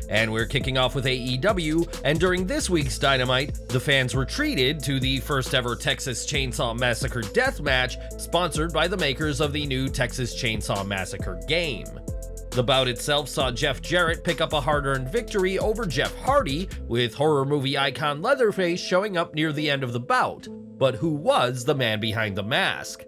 and we're kicking off with AEW, and during this week's Dynamite, the fans were treated to the first ever Texas Chainsaw Massacre death match, sponsored by the makers of the new Texas Chainsaw Massacre game. The bout itself saw Jeff Jarrett pick up a hard-earned victory over Jeff Hardy, with horror movie icon Leatherface showing up near the end of the bout. But who was the man behind the mask?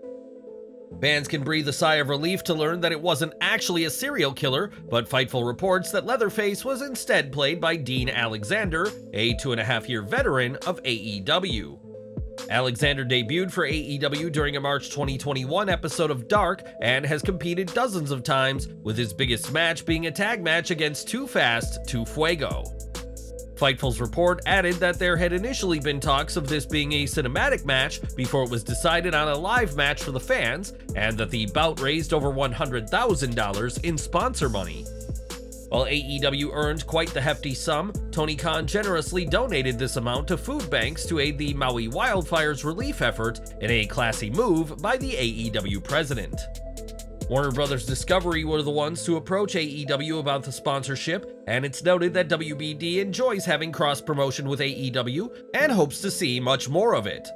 Fans can breathe a sigh of relief to learn that it wasn't actually a serial killer, but Fightful reports that Leatherface was instead played by Dean Alexander, a 2.5-year veteran of AEW. Alexander debuted for AEW during a March 2021 episode of Dark and has competed dozens of times, with his biggest match being a tag match against Too Fast, Too Fuego. Fightful's report added that there had initially been talks of this being a cinematic match before it was decided on a live match for the fans, and that the bout raised over $100,000 in sponsor money. While AEW earned quite the hefty sum, Tony Khan generously donated this amount to food banks to aid the Maui wildfires relief effort in a classy move by the AEW president. Warner Bros. Discovery were the ones to approach AEW about the sponsorship, and it's noted that WBD enjoys having cross-promotion with AEW and hopes to see much more of it.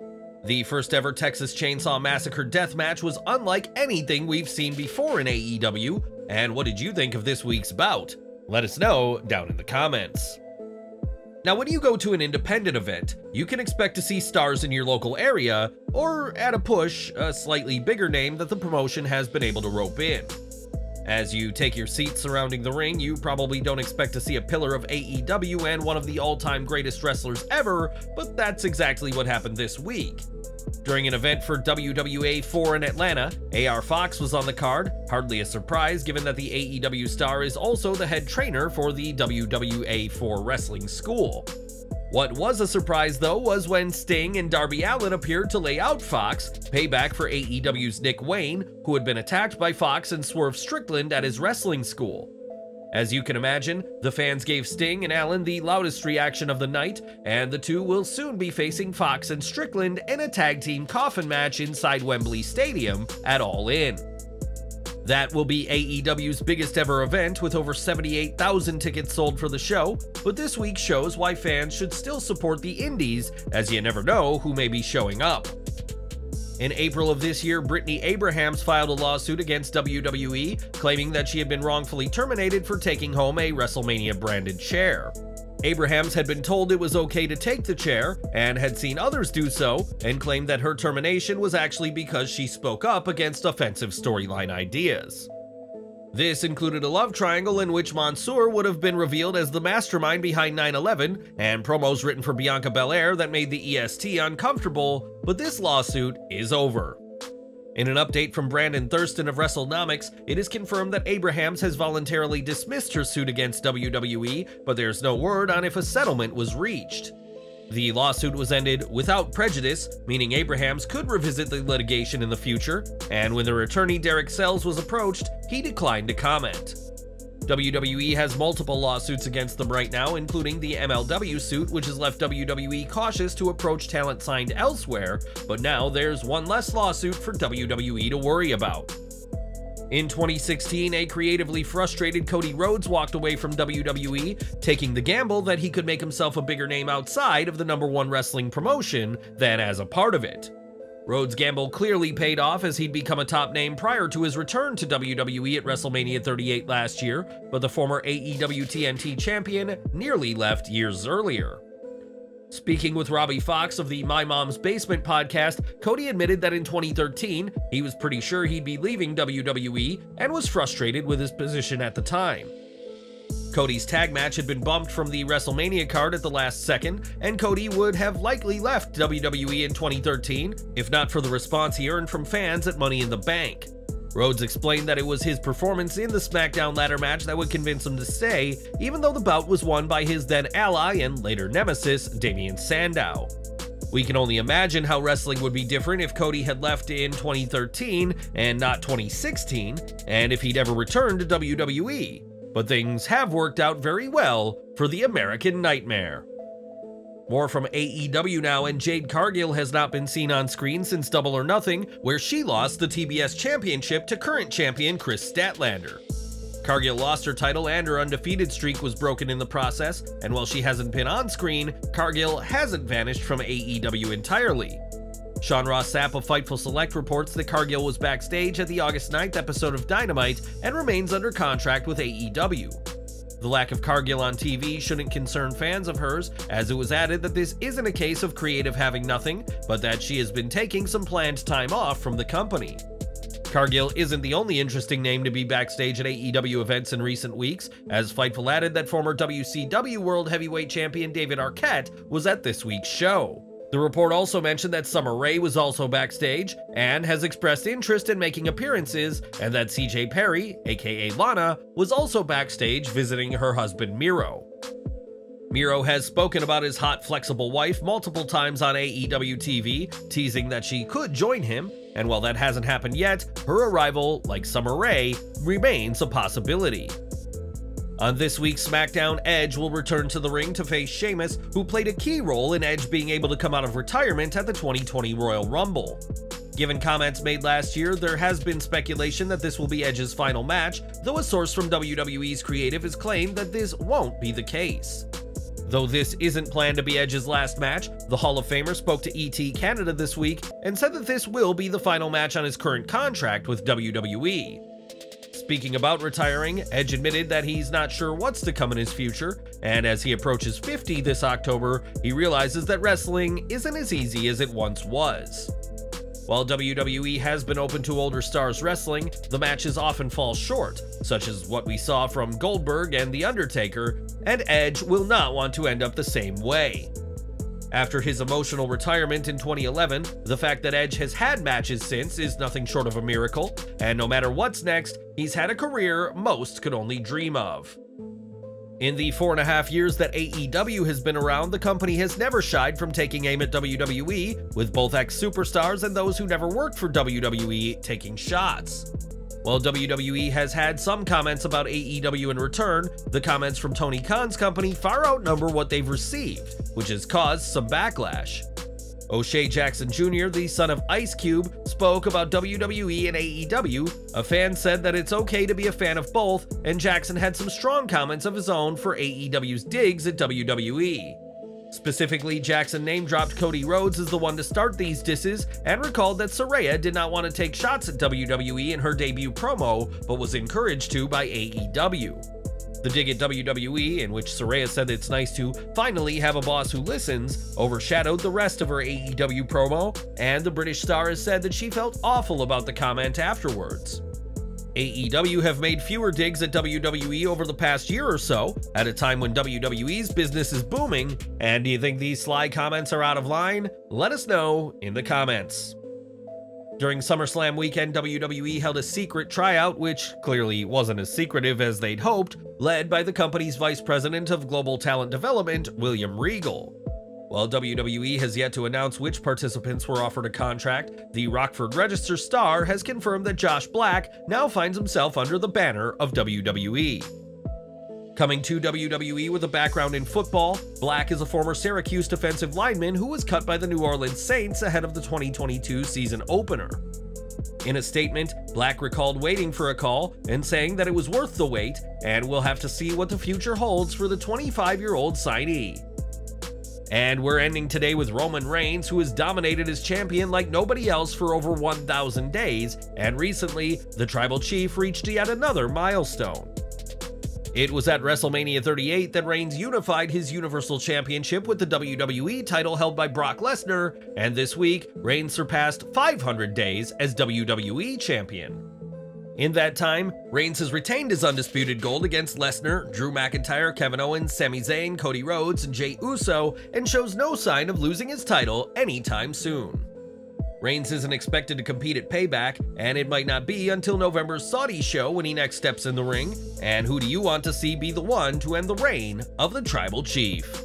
The first ever Texas Chainsaw Massacre deathmatch was unlike anything we've seen before in AEW, and what did you think of this week's bout? Let us know down in the comments. Now, when you go to an independent event, you can expect to see stars in your local area, or at a push, a slightly bigger name that the promotion has been able to rope in. As you take your seat surrounding the ring, you probably don't expect to see a pillar of AEW and one of the all-time greatest wrestlers ever, but that's exactly what happened this week. During an event for WWA 4 in Atlanta, AR Fox was on the card, hardly a surprise given that the AEW star is also the head trainer for the WWA 4 wrestling school. What was a surprise though was when Sting and Darby Allin appeared to lay out Fox, payback for AEW's Nick Wayne, who had been attacked by Fox and Swerve Strickland at his wrestling school. As you can imagine, the fans gave Sting and Allin the loudest reaction of the night, and the two will soon be facing Fox and Strickland in a tag team coffin match inside Wembley Stadium at All In. That will be AEW's biggest ever event, with over 78,000 tickets sold for the show, but this week shows why fans should still support the indies, as you never know who may be showing up. In April of this year, Brittany Abrahams filed a lawsuit against WWE, claiming that she had been wrongfully terminated for taking home a WrestleMania-branded chair. Abrahams had been told it was okay to take the chair, and had seen others do so, and claimed that her termination was actually because she spoke up against offensive storyline ideas. This included a love triangle in which Mansoor would have been revealed as the mastermind behind 9/11, and promos written for Bianca Belair that made the EST uncomfortable, but this lawsuit is over. In an update from Brandon Thurston of WrestleNomics, it is confirmed that Abrahams has voluntarily dismissed her suit against WWE, but there's no word on if a settlement was reached. The lawsuit was ended without prejudice, meaning Abrahams could revisit the litigation in the future, and when their attorney Derek Sells was approached, he declined to comment. WWE has multiple lawsuits against them right now, including the MLW suit, which has left WWE cautious to approach talent signed elsewhere, but now there's one less lawsuit for WWE to worry about. In 2016, a creatively frustrated Cody Rhodes walked away from WWE, taking the gamble that he could make himself a bigger name outside of the #1 wrestling promotion than as a part of it. Rhodes' gamble clearly paid off, as he'd become a top name prior to his return to WWE at WrestleMania 38 last year, but the former AEW TNT champion nearly left years earlier. Speaking with Robbie Fox of the My Mom's Basement podcast, Cody admitted that in 2013, he was pretty sure he'd be leaving WWE and was frustrated with his position at the time. Cody's tag match had been bumped from the WrestleMania card at the last second, and Cody would have likely left WWE in 2013, if not for the response he earned from fans at Money in the Bank. Rhodes explained that it was his performance in the Smackdown ladder match that would convince him to stay, even though the bout was won by his then ally and later nemesis, Damien Sandow. We can only imagine how wrestling would be different if Cody had left in 2013 and not 2016, and if he'd ever returned to WWE. But things have worked out very well for the American Nightmare. More from AEW now, and Jade Cargill has not been seen on screen since Double or Nothing, where she lost the TBS Championship to current champion Chris Statlander. Cargill lost her title and her undefeated streak was broken in the process, and while she hasn't been on screen, Cargill hasn't vanished from AEW entirely. Sean Ross Sapp of Fightful Select reports that Cargill was backstage at the August 9th episode of Dynamite and remains under contract with AEW. The lack of Cargill on TV shouldn't concern fans of hers, as it was added that this isn't a case of creative having nothing, but that she has been taking some planned time off from the company. Cargill isn't the only interesting name to be backstage at AEW events in recent weeks, as Fightful added that former WCW World Heavyweight Champion David Arquette was at this week's show. The report also mentioned that Summer Rae was also backstage and has expressed interest in making appearances, and that CJ Perry, aka Lana, was also backstage visiting her husband Miro. Miro has spoken about his hot, flexible wife multiple times on AEW TV, teasing that she could join him, and while that hasn't happened yet, her arrival, like Summer Rae, remains a possibility. On this week's Smackdown, Edge will return to the ring to face Sheamus, who played a key role in Edge being able to come out of retirement at the 2020 Royal Rumble. Given comments made last year, there has been speculation that this will be Edge's final match, though a source from WWE's creative has claimed that this won't be the case. Though this isn't planned to be Edge's last match, the Hall of Famer spoke to ET Canada this week and said that this will be the final match on his current contract with WWE. Speaking about retiring, Edge admitted that he's not sure what's to come in his future, and as he approaches 50 this October, he realizes that wrestling isn't as easy as it once was. While WWE has been open to older stars wrestling, the matches often fall short, such as what we saw from Goldberg and The Undertaker, and Edge will not want to end up the same way. After his emotional retirement in 2011, the fact that Edge has had matches since is nothing short of a miracle, and no matter what's next, he's had a career most could only dream of. In the 4.5 years that AEW has been around, the company has never shied from taking aim at WWE, with both ex-superstars and those who never worked for WWE taking shots. While WWE has had some comments about AEW in return, the comments from Tony Khan's company far outnumber what they've received, which has caused some backlash. O'Shea Jackson Jr., the son of Ice Cube, spoke about WWE and AEW. A fan said that it's okay to be a fan of both, and Jackson had some strong comments of his own for AEW's digs at WWE. Specifically, Jackson name-dropped Cody Rhodes as the one to start these disses, and recalled that Saraya did not want to take shots at WWE in her debut promo, but was encouraged to by AEW. The dig at WWE, in which Saraya said it's nice to finally have a boss who listens, overshadowed the rest of her AEW promo, and the British star has said that she felt awful about the comment afterwards. AEW have made fewer digs at WWE over the past year or so, at a time when WWE's business is booming, and do you think these sly comments are out of line? Let us know in the comments. During SummerSlam weekend, WWE held a secret tryout, which clearly wasn't as secretive as they'd hoped, led by the company's Vice President of Global Talent Development, William Regal. While WWE has yet to announce which participants were offered a contract, the Rockford Register star has confirmed that Josh Black now finds himself under the banner of WWE. Coming to WWE with a background in football, Black is a former Syracuse defensive lineman who was cut by the New Orleans Saints ahead of the 2022 season opener. In a statement, Black recalled waiting for a call and saying that it was worth the wait, and we'll have to see what the future holds for the 25-year-old signee. And we're ending today with Roman Reigns, who has dominated as champion like nobody else for over 1,000 days, and recently, the Tribal Chief reached yet another milestone. It was at WrestleMania 38 that Reigns unified his Universal Championship with the WWE title held by Brock Lesnar, and this week, Reigns surpassed 500 days as WWE Champion. In that time, Reigns has retained his undisputed gold against Lesnar, Drew McIntyre, Kevin Owens, Sami Zayn, Cody Rhodes, and Jey Uso, and shows no sign of losing his title anytime soon. Reigns isn't expected to compete at Payback, and it might not be until November's Saudi show when he next steps in the ring. And who do you want to see be the one to end the reign of the Tribal Chief?